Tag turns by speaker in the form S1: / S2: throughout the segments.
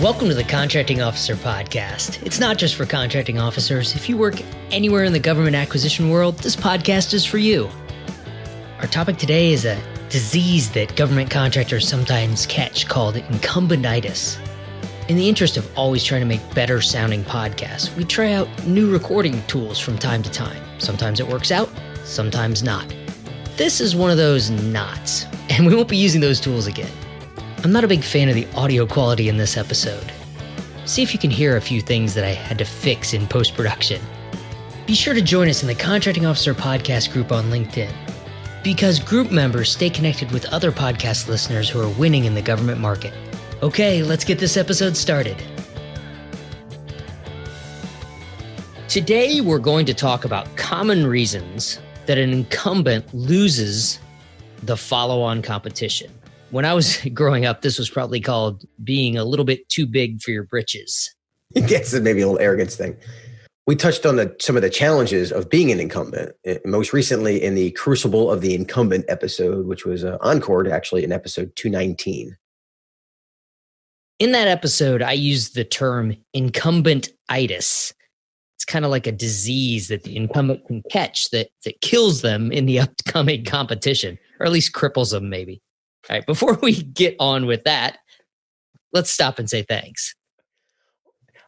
S1: Welcome to the Contracting Officer Podcast. It's not just for contracting officers. If you work anywhere in the government acquisition world, this podcast is for you. Our topic today is a disease that government contractors sometimes catch called incumbent-itis. In the interest of always trying to make better sounding podcasts, we try out new recording tools from time to time. Sometimes it works out, sometimes not. This is one of those nots, and we won't be using those tools again. I'm not a big fan of the audio quality in this episode. See if you can hear a few things that I had to fix in post-production. Be sure to join us in the Contracting Officer Podcast group on LinkedIn, because group members stay connected with other podcast listeners who are winning in the government market. Okay, let's get this episode started. Today, we're going to talk about common reasons that an incumbent loses the follow-on competition. When I was growing up, this was probably called being a little bit too big for your britches.
S2: Yes, maybe a little arrogance thing. We touched on some of the challenges of being an incumbent, most recently in the Crucible of the Incumbent episode, which was encored actually in episode 219.
S1: In that episode, I used the term incumbent-itis. It's kind of like a disease that the incumbent can catch that kills them in the upcoming competition, or at least cripples them maybe. All right, before we get on with that, let's stop and say thanks.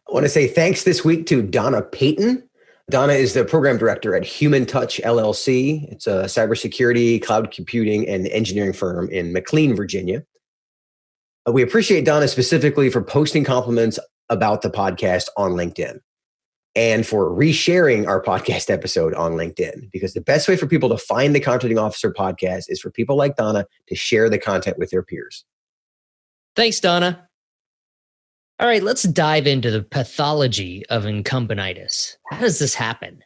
S2: I want to say thanks this week to Donna Payton. Donna is the program director at Human Touch LLC. It's a cybersecurity, cloud computing, and engineering firm in McLean, Virginia. We appreciate Donna specifically for posting compliments about the podcast on LinkedIn and for resharing our podcast episode on LinkedIn, because the best way for people to find the Contracting Officer Podcast is for people like Donna to share the content with their peers.
S1: Thanks, Donna. All right, let's dive into the pathology of incumbent-itis. How does this happen?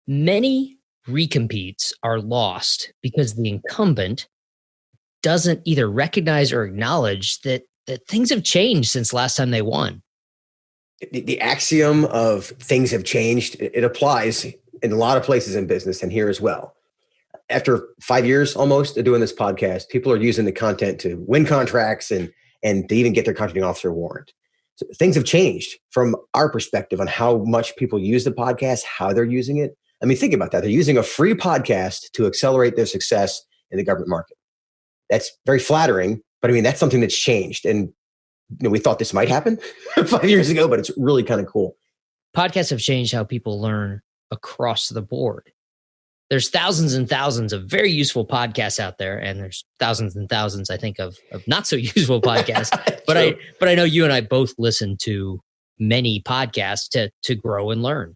S1: Many recompetes are lost because the incumbent doesn't either recognize or acknowledge that things have changed since last time they won.
S2: The axiom of things have changed, it applies in a lot of places in business and here as well. After 5 years almost of doing this podcast, people are using the content to win contracts and to even get their contracting officer warrant. So things have changed from our perspective on how much people use the podcast, how they're using it. I mean, think about that. They're using a free podcast to accelerate their success in the government market. That's very flattering, but I mean, that's something that's changed. And we thought this might happen 5 years ago, but it's really kind of cool.
S1: Podcasts have changed how people learn across the board. There's thousands and thousands of very useful podcasts out there, and there's thousands and thousands, I think, of not so useful podcasts. but I know you and I both listen to many podcasts to grow and learn.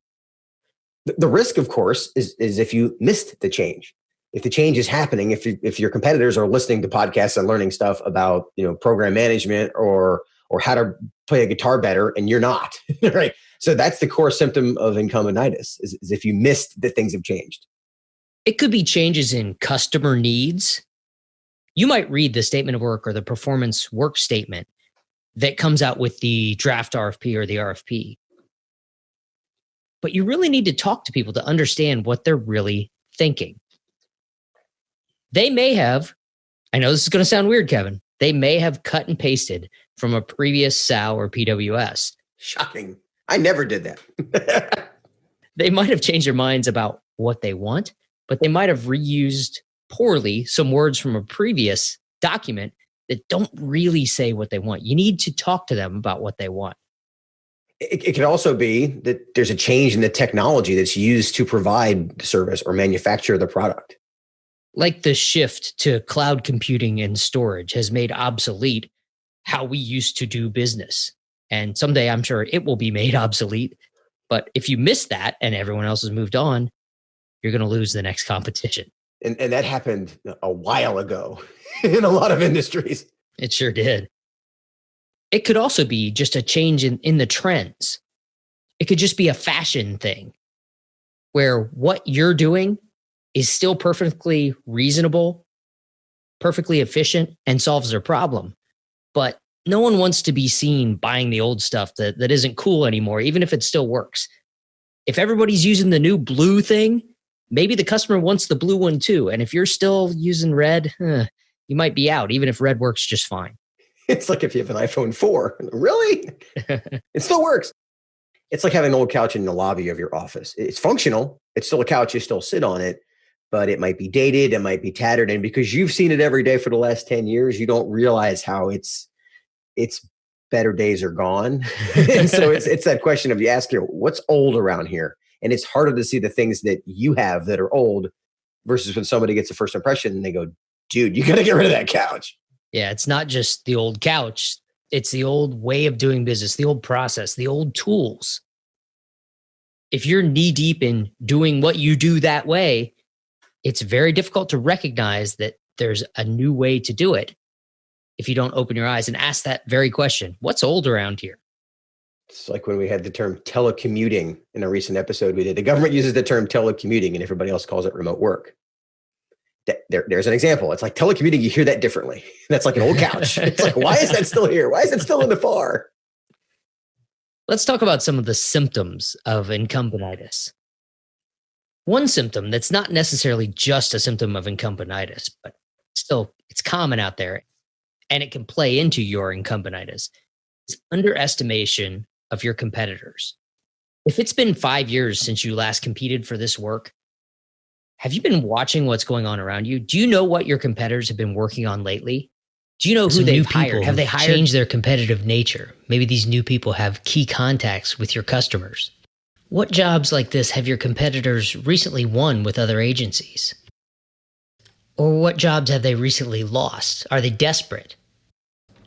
S2: The risk, of course, is if you missed the change. If the change is happening, if your competitors are listening to podcasts and learning stuff about program management or how to play a guitar better, and you're not, right? So that's the core symptom of incumbent-itis is if you missed that things have changed.
S1: It could be changes in customer needs. You might read the statement of work or the performance work statement that comes out with the draft RFP or the RFP. But you really need to talk to people to understand what they're really thinking. They may have, I know this is going to sound weird, Kevin, they may have cut and pasted from a previous SAL or PWS.
S2: Shocking. I never did that.
S1: They might have changed their minds about what they want, but they might have reused poorly some words from a previous document that don't really say what they want. You need to talk to them about what they want.
S2: It could also be that there's a change in the technology that's used to provide the service or manufacture the product.
S1: Like the shift to cloud computing and storage has made obsolete how we used to do business. And someday I'm sure it will be made obsolete. But if you miss that and everyone else has moved on, you're going to lose the next competition.
S2: And that happened a while ago in a lot of industries.
S1: It sure did. It could also be just a change in the trends. It could just be a fashion thing where what you're doing is still perfectly reasonable, perfectly efficient, and solves their problem. But no one wants to be seen buying the old stuff that isn't cool anymore, even if it still works. If everybody's using the new blue thing, maybe the customer wants the blue one too. And if you're still using red, you might be out, even if red works just fine.
S2: It's like if you have an iPhone 4, really? It still works. It's like having an old couch in the lobby of your office. It's functional. It's still a couch. You still sit on it, but it might be dated. It might be tattered. And because you've seen it every day for the last 10 years, you don't realize how its better days are gone. And so it's that question of you ask you, what's old around here? And it's harder to see the things that you have that are old versus when somebody gets a first impression and they go, dude, you got to get rid of that couch.
S1: Yeah, it's not just the old couch. It's the old way of doing business, the old process, the old tools. If you're knee deep in doing what you do that way, it's very difficult to recognize that there's a new way to do it if you don't open your eyes and ask that very question. What's old around here?
S2: It's like when we had the term telecommuting in a recent episode we did. The government uses the term telecommuting and everybody else calls it remote work. There's an example. It's like telecommuting, you hear that differently. That's like an old couch. It's like, why is that still here? Why is it still in the FAR?
S1: Let's talk about some of the symptoms of incumbent-itis. One symptom that's not necessarily just a symptom of incumbent-itis, but still it's common out there, and it can play into your incumbent-itis, is underestimation of your competitors. If it's been 5 years since you last competed for this work, have you been watching what's going on around you? Do you know what your competitors have been working on lately? Do you know who they've hired? Have they hired?
S3: Change their competitive nature. Maybe these new people have key contacts with your customers. What jobs like this have your competitors recently won with other agencies? Or what jobs have they recently lost? Are they desperate?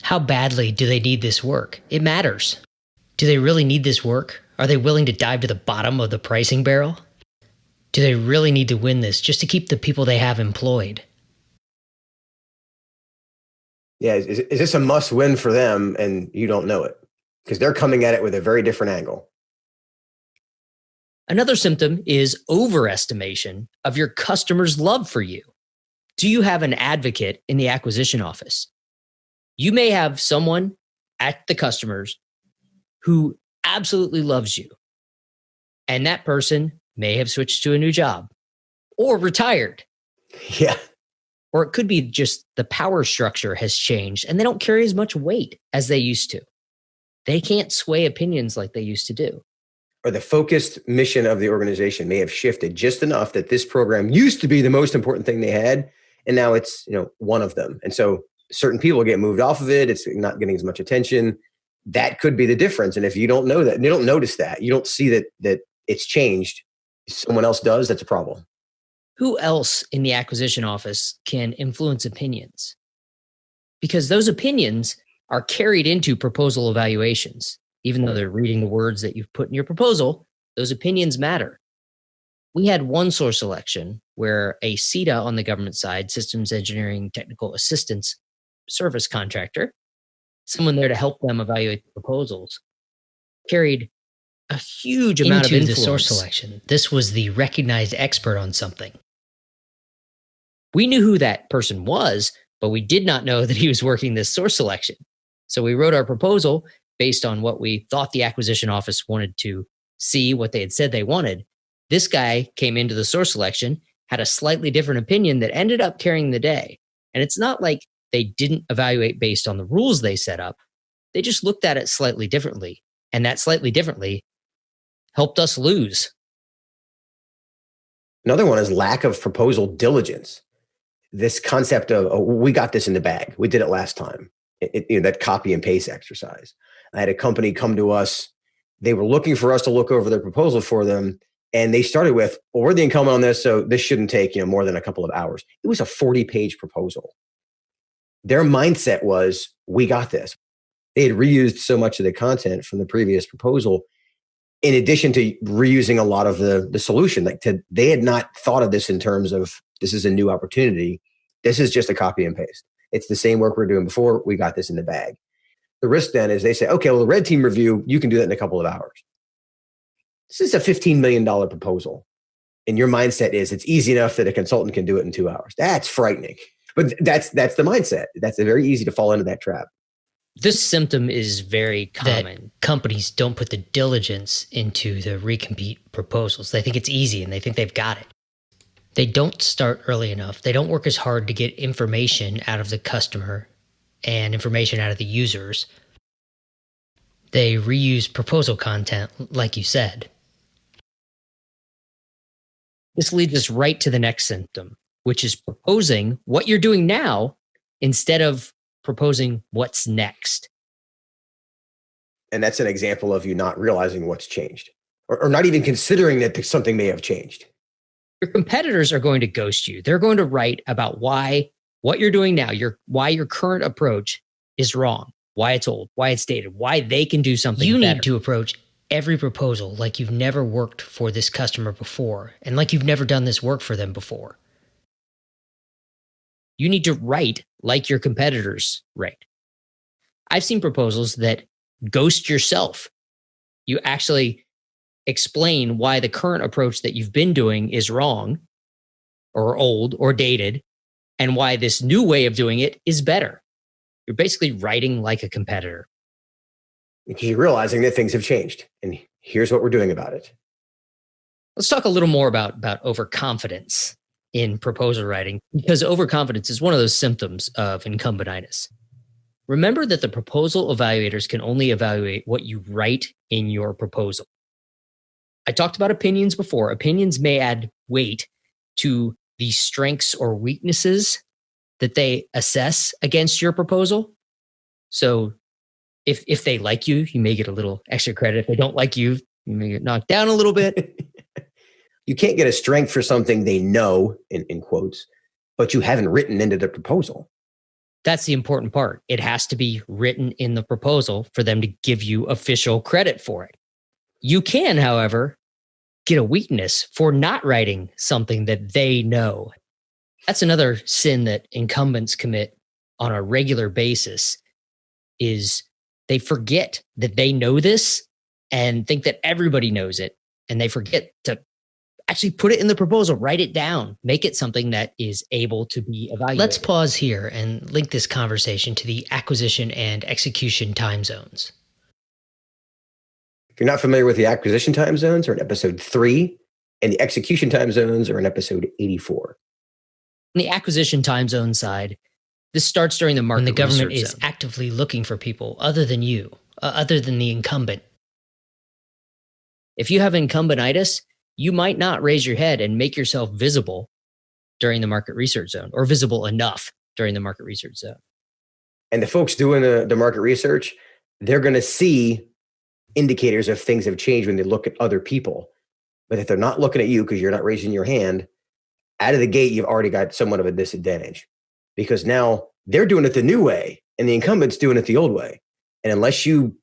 S3: How badly do they need this work? It matters. Do they really need this work? Are they willing to dive to the bottom of the pricing barrel? Do they really need to win this just to keep the people they have employed?
S2: Yeah, is this a must win for them and you don't know it? Because they're coming at it with a very different angle.
S1: Another symptom is overestimation of your customer's love for you. Do you have an advocate in the acquisition office? You may have someone at the customers who absolutely loves you, and that person may have switched to a new job or retired.
S2: Yeah.
S1: Or it could be just the power structure has changed and they don't carry as much weight as they used to. They can't sway opinions like they used to do.
S2: Or the focused mission of the organization may have shifted just enough that this program used to be the most important thing they had, and now it's, one of them. And so certain people get moved off of it. It's not getting as much attention. That could be the difference. And if you don't know that, you don't notice that, you don't see that it's changed, someone else does, that's a problem.
S1: Who else in the acquisition office can influence opinions? Because those opinions are carried into proposal evaluations. Even though they're reading the words that you've put in your proposal, those opinions matter. We had one source selection where a SETA on the government side, Systems Engineering Technical Assistance Service contractor, someone there to help them evaluate the proposals, carried a huge amount of influence.
S3: The source selection. This was the recognized expert on something.
S1: We knew who that person was, but we did not know that he was working this source selection. So we wrote our proposal based on what we thought the acquisition office wanted to see, what they had said they wanted. This guy came into the source selection, had a slightly different opinion that ended up carrying the day. And it's not like they didn't evaluate based on the rules they set up. They just looked at it slightly differently. And that slightly differently helped us lose.
S2: Another one is lack of proposal diligence. This concept of, we got this in the bag. We did it last time. That copy and paste exercise. I had a company come to us. They were looking for us to look over their proposal for them. And they started with, well, we're the incumbent on this, so this shouldn't take more than a couple of hours. It was a 40-page proposal. Their mindset was, we got this. They had reused so much of the content from the previous proposal, in addition to reusing a lot of the solution. They had not thought of this in terms of, this is a new opportunity. This is just a copy and paste. It's the same work we were doing before. We got this in the bag. The risk then is they say, okay, well, the red team review, you can do that in a couple of hours. This is a $15 million proposal. And your mindset is, it's easy enough that a consultant can do it in 2 hours. That's frightening. But that's the mindset. That's very easy to fall into that trap.
S1: This symptom is very common.
S3: That companies don't put the diligence into the recompete proposals. They think it's easy and they think they've got it. They don't start early enough. They don't work as hard to get information out of the customer and information out of the users. They reuse proposal content, like you said. This leads us right to the next symptom, which is proposing what you're doing now instead of proposing what's next.
S2: And that's an example of you not realizing what's changed or not even considering that something may have changed.
S3: Your competitors are going to ghost you. They're going to write about why what you're doing now, why your current approach is wrong, why it's old, why it's dated, why they can do something better. You need to approach every proposal like you've never worked for this customer before and like you've never done this work for them before. You need to write like your competitors write. I've seen proposals that ghost yourself. You actually explain why the current approach that you've been doing is wrong or old or dated and why this new way of doing it is better. You're basically writing like a competitor.
S2: Because you're realizing that things have changed and here's what we're doing about it.
S3: Let's talk a little more about overconfidence in proposal writing, because overconfidence is one of those symptoms of incumbent-itis. Remember that the proposal evaluators can only evaluate what you write in your proposal. I talked about opinions before. Opinions may add weight to the strengths or weaknesses that they assess against your proposal. So if they like you, you may get a little extra credit. If they don't like you, you may get knocked down a little bit.
S2: You can't get a strength for something they know, in quotes, but you haven't written into the proposal.
S3: That's the important part. It has to be written in the proposal for them to give you official credit for it. You can, however, get a weakness for not writing something that they know. That's another sin that incumbents commit on a regular basis, is they forget that they know this and think that everybody knows it. And they forget to actually put it in the proposal, write it down, make it something that is able to be evaluated. Let's pause here and link this conversation to the acquisition and execution time zones.
S2: If you're not familiar with the acquisition time zones, are in episode 3, and the execution time zones are in episode 84.
S3: On the acquisition time zone side, this starts during the market research zone. When the government is actively looking for people other than you, other than the incumbent. If you have incumbent-itis, you might not raise your head and make yourself visible during the market research zone, or visible enough during the market research zone.
S2: And the folks doing the market research, they're going to see indicators of things have changed when they look at other people. But if they're not looking at you because you're not raising your hand, out of the gate, you've already got somewhat of a disadvantage, because now they're doing it the new way and the incumbent's doing it the old way. And unless you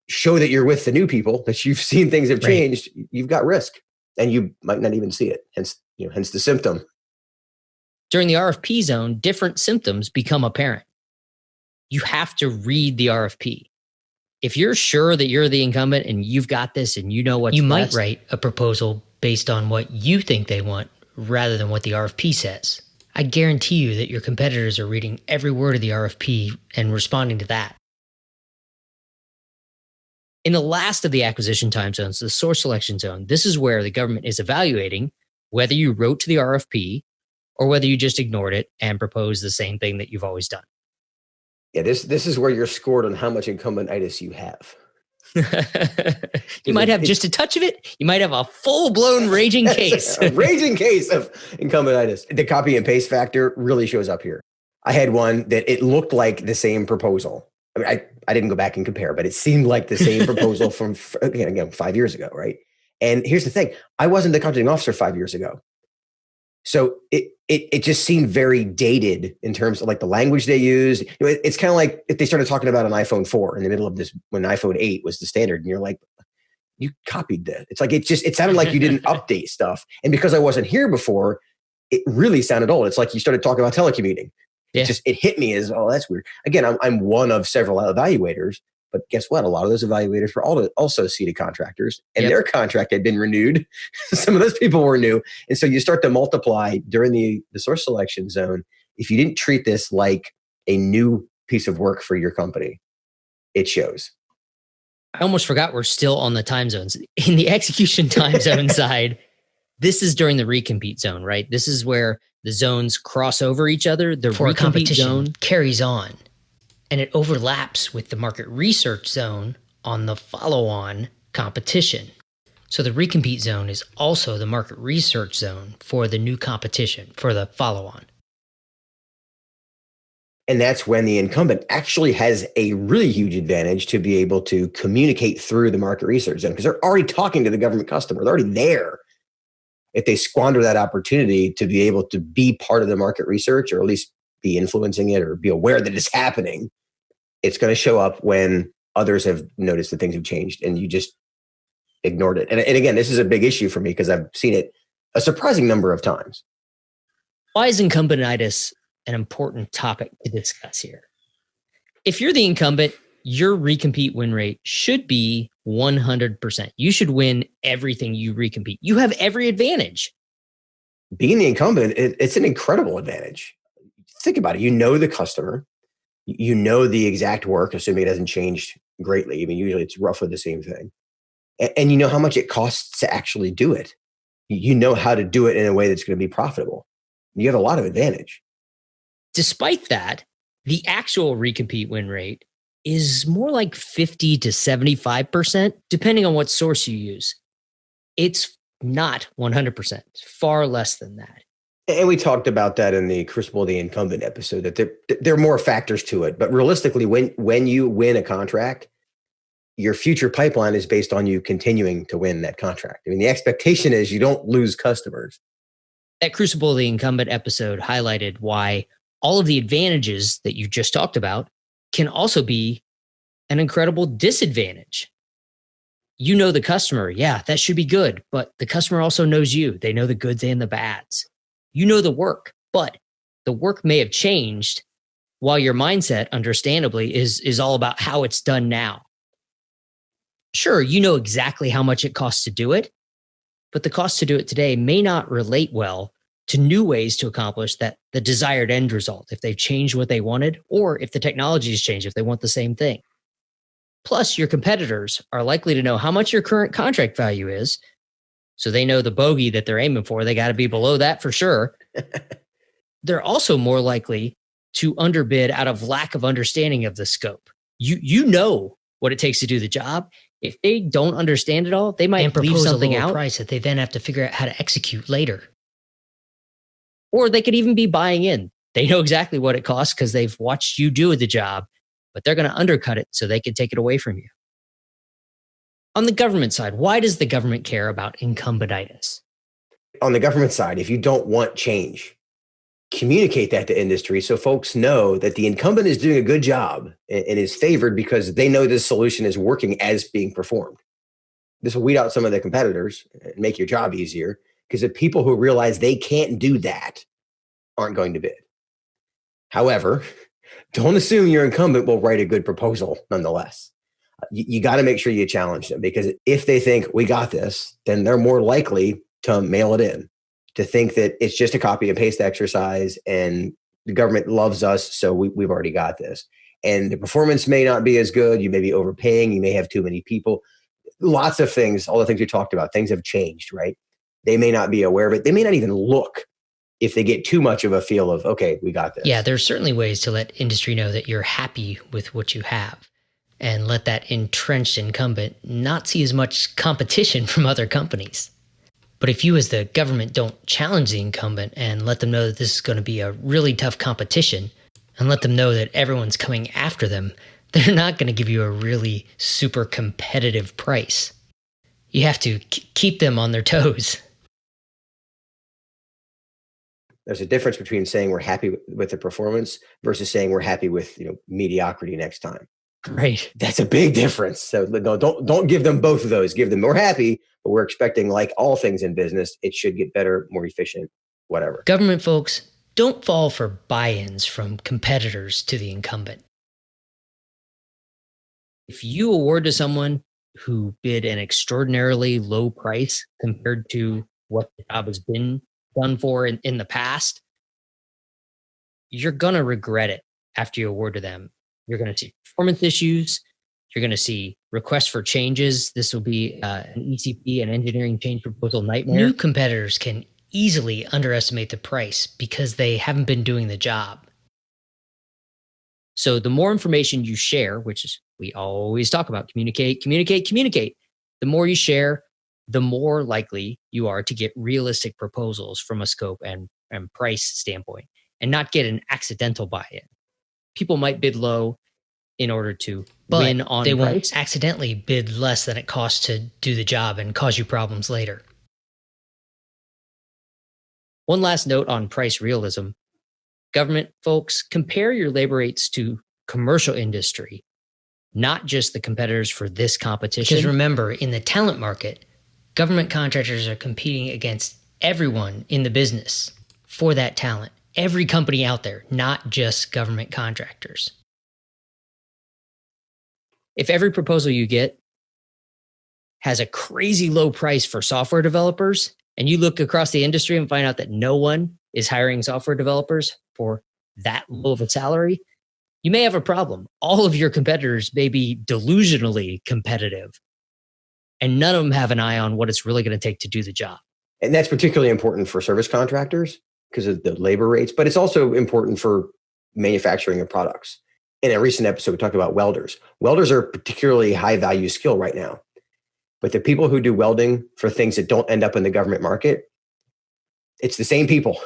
S2: show that you're with the new people, that you've seen things have changed, you've got risk. And you might not even see it. Hence the symptom.
S3: During the RFP zone, different symptoms become apparent. You have to read the RFP. If you're sure that you're the incumbent and you've got this and you know what's best, you might write a proposal based on what you think they want rather than what the RFP says. I guarantee you that your competitors are reading every word of the RFP and responding to that. In the last of the acquisition time zones, the source selection zone, this is where the government is evaluating whether you wrote to the RFP or whether you just ignored it and proposed the same thing that you've always done.
S2: Yeah, this is where you're scored on how much incumbent-itis you have.
S3: You might have just a touch of it. You might have a full-blown raging case.
S2: A raging case of incumbent-itis. The copy and paste factor really shows up here. I had one that it looked like the same proposal. I mean, I didn't go back and compare, but it seemed like the same proposal from, again, 5 years ago, right? And here's the thing. I wasn't the contracting officer 5 years ago. So it just seemed very dated in terms of like the language they use. It's kind of like if they started talking about an iPhone 4 in the middle of this, when iPhone 8 was the standard, and you're like, you copied that. It's like, it sounded like you didn't update stuff. And because I wasn't here before, it really sounded old. It's like you started talking about telecommuting. Yeah. It hit me as, oh, that's weird. Again, I'm one of several evaluators, but guess what? A lot of those evaluators were also seated contractors, and their contract had been renewed. Some of those people were new. And so you start to multiply during the source selection zone. If you didn't treat this like a new piece of work for your company, it shows.
S3: I almost forgot we're still on the time zones. In the execution time zone side, this is during the recompete zone, right? This is where the zones cross over each other. The recompete zone carries on. and it overlaps with the market research zone on the follow-on competition. So the recompete zone is also the market research zone for the new competition, for the follow-on.
S2: And that's when the incumbent actually has a really huge advantage to be able to communicate through the market research zone because they're already talking to the government customer. They're already there. If they squander that opportunity to be able to be part of the market research or at least be influencing it or be aware that it's happening, it's going to show up when others have noticed that things have changed and you just ignored it. And again, this is a big issue for me because I've seen it a surprising number of times.
S3: Why is incumbent-itis an important topic to discuss here? If you're the incumbent, your recompete win rate should be 100%. You should win everything you recompete. You have every advantage.
S2: Being the incumbent, it's an incredible advantage. Think about it. You know the customer. You know the exact work, assuming it hasn't changed greatly. I mean, usually it's roughly the same thing. And you know how much it costs to actually do it. You know how to do it in a way that's going to be profitable. You have a lot of advantage.
S3: Despite that, the actual recompete win rate is more like 50 to 75%, depending on what source you use. It's not 100%, far less than that.
S2: And we talked about that in the Crucible of the Incumbent episode, that there are more factors to it. But realistically, when you win a contract, your future pipeline is based on you continuing to win that contract. I mean, the expectation is you don't lose customers.
S3: That Crucible of the Incumbent episode highlighted why all of the advantages that you just talked about can also be an incredible disadvantage. You know the customer. Yeah, that should be good. But the customer also knows you. They know the goods and the bads. You know the work, but the work may have changed while your mindset, understandably, is all about how it's done now. Sure, you know exactly how much it costs to do it, but the cost to do it today may not relate well to new ways to accomplish the desired end result, if they've changed what they wanted, or if the technology has changed, if they want the same thing. Plus, your competitors are likely to know how much your current contract value is, so they know the bogey that they're aiming for. They got to be below that for sure. They're also more likely to underbid out of lack of understanding of the scope. You know what it takes to do the job. If they don't understand it all, they might leave something out.
S1: Price that they then have to figure out how to execute later.
S3: Or they could even be buying in. They know exactly what it costs because they've watched you do the job, but they're going to undercut it so they can take it away from you. On the government side, why does the government care about incumbent-itis?
S2: On the government side, if you don't want change, communicate that to industry so folks know that the incumbent is doing a good job and is favored because they know this solution is working as being performed. This will weed out some of the competitors and make your job easier because the people who realize they can't do that aren't going to bid. However, don't assume your incumbent will write a good proposal nonetheless. You got to make sure you challenge them because if they think we got this, then they're more likely to mail it in, to think that it's just a copy and paste exercise and the government loves us, so we've already got this. And the performance may not be as good. You may be overpaying. You may have too many people. Lots of things, all the things we talked about, things have changed, right? They may not be aware of it. They may not even look if they get too much of a feel of, okay, we got this.
S1: Yeah, there's certainly ways to let industry know that you're happy with what you have and let that entrenched incumbent not see as much competition from other companies. But if you as the government don't challenge the incumbent and let them know that this is going to be a really tough competition and let them know that everyone's coming after them, they're not going to give you a really super competitive price. You have to keep them on their toes.
S2: There's a difference between saying we're happy with the performance versus saying we're happy with mediocrity next time.
S3: Right.
S2: That's a big difference. So don't give them both of those. Give them we're happy, but we're expecting, like all things in business, it should get better, more efficient, whatever.
S1: Government folks, don't fall for buy-ins from competitors to the incumbent.
S3: If you award to someone who bid an extraordinarily low price compared to what the job has been done for in the past, you're going to regret it after you award to them. You're going to see performance issues. You're going to see requests for changes. This will be an ECP, an engineering change proposal nightmare.
S1: New competitors can easily underestimate the price because they haven't been doing the job.
S3: So the more information you share, which is we always talk about communicate, the more you share, the more likely you are to get realistic proposals from a scope and price standpoint and not get an accidental buy-in. People might bid low in order to win on
S1: they
S3: price.
S1: won't accidentally bid less than it costs to do the job and cause you problems later.
S3: One last note on price realism. Government folks, compare your labor rates to commercial industry, not just the competitors for this competition.
S1: Because remember, in the talent market, government contractors are competing against everyone in the business for that talent. Every company out there, not just government contractors.
S3: If every proposal you get has a crazy low price for software developers, and you look across the industry and find out that no one is hiring software developers for that low of a salary, you may have a problem. All of your competitors may be delusionally competitive, and none of them have an eye on what it's really going to take to do the job.
S2: And that's particularly important for service contractors because of the labor rates, but it's also important for manufacturing of products. In a recent episode, we talked about welders. Welders are a particularly high value skill right now. But the people who do welding for things that don't end up in the government market, it's the same people.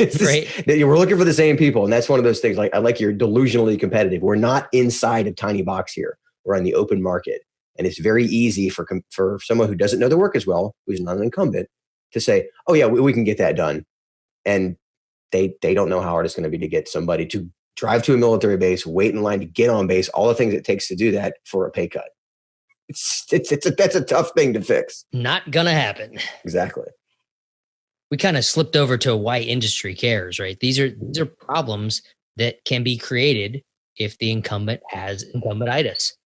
S2: We're looking for the same people. And that's one of those things, like I like you're delusionally competitive. We're not inside a tiny box here. We're on the open market. And it's very easy for someone who doesn't know the work as well, who's not an incumbent, to say, oh yeah, we can get that done. And they don't know how hard it's going to be to get somebody to drive to a military base, wait in line to get on base, all the things it takes to do that for a pay cut. That's a tough thing to fix.
S3: Not gonna happen.
S2: Exactly.
S3: We kind of slipped over to why industry cares, right? These are problems that can be created if the incumbent has incumbent-itis.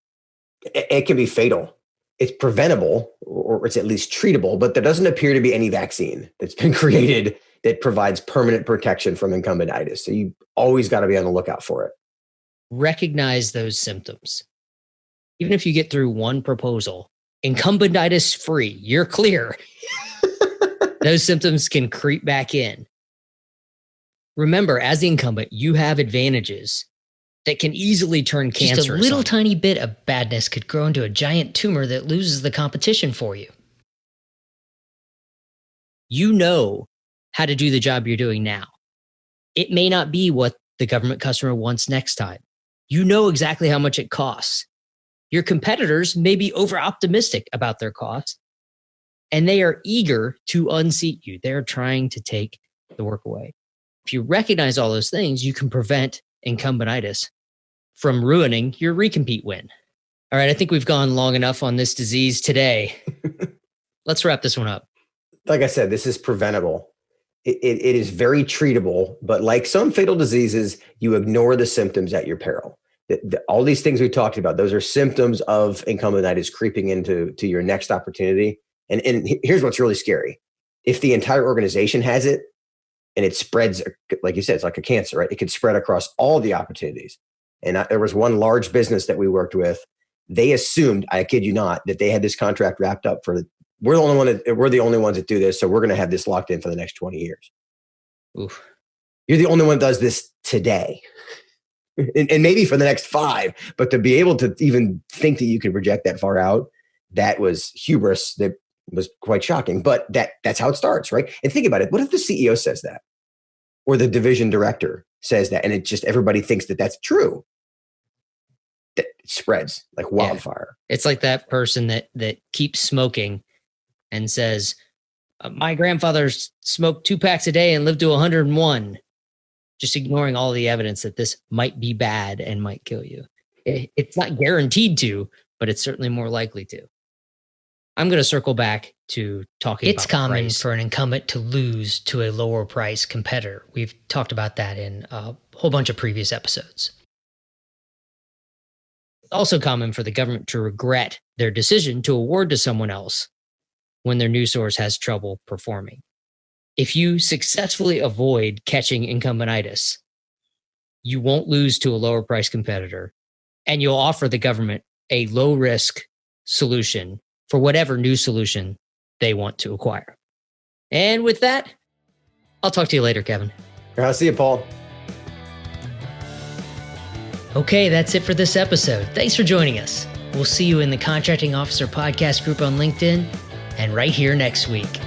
S2: It can be fatal. It's preventable, or it's at least treatable, but there doesn't appear to be any vaccine that's been created that provides permanent protection from incumbent-itis. So you always got to be on the lookout for it.
S3: Recognize those symptoms. Even if you get through one proposal, incumbent-itis free, you're clear. Those symptoms can creep back in. Remember, as the incumbent, you have advantages that can easily turn cancerous.
S1: Just a little tiny bit of badness could grow into a giant tumor that loses the competition for you.
S3: You know how to do the job you're doing now. It may not be what the government customer wants next time. You know exactly how much it costs. Your competitors may be over-optimistic about their costs, and they are eager to unseat you. They're trying to take the work away. If you recognize all those things, you can prevent incumbent-itis from ruining your recompete win. All right, I think we've gone long enough on this disease today. Let's wrap this one up.
S2: Like I said, this is preventable. It is very treatable, but like some fatal diseases, you ignore the symptoms at your peril. All these things we talked about, those are symptoms of incumbent-itis creeping into your next opportunity. And here's what's really scary. If the entire organization has it and it spreads, like you said, it's like a cancer, right? It could spread across all the opportunities. And there was one large business that we worked with. They assumed, I kid you not, that they had this contract wrapped up we're the only ones that do this. So we're going to have this locked in for the next 20 years.
S3: Oof.
S2: You're the only one that does this today. And maybe for the next 5, but to be able to even think that you could project that far out, that was hubris. That was quite shocking, but that's how it starts, right? And think about it. What if the CEO says that, or the division director says that, and it just, everybody thinks that that's true? That spreads like wildfire.
S3: Yeah. It's like that person that keeps smoking and says, my grandfather smoked 2 packs a day and lived to 101. Just ignoring all the evidence that this might be bad and might kill you. It's not guaranteed to, but it's certainly more likely to. I'm going to circle back to talking about
S1: It's common
S3: price.
S1: for an incumbent to lose to a lower price competitor. We've talked about that in a whole bunch of previous episodes.
S3: It's also common for the government to regret their decision to award to someone else when their new source has trouble performing. If you successfully avoid catching incumbent-itis, you won't lose to a lower price competitor, and you'll offer the government a low risk solution for whatever new solution they want to acquire. And with that, I'll talk to you later, Kevin.
S2: I'll see you, Paul.
S3: Okay, that's it for this episode. Thanks for joining us. We'll see you in the Contracting Officer Podcast group on LinkedIn and right here next week.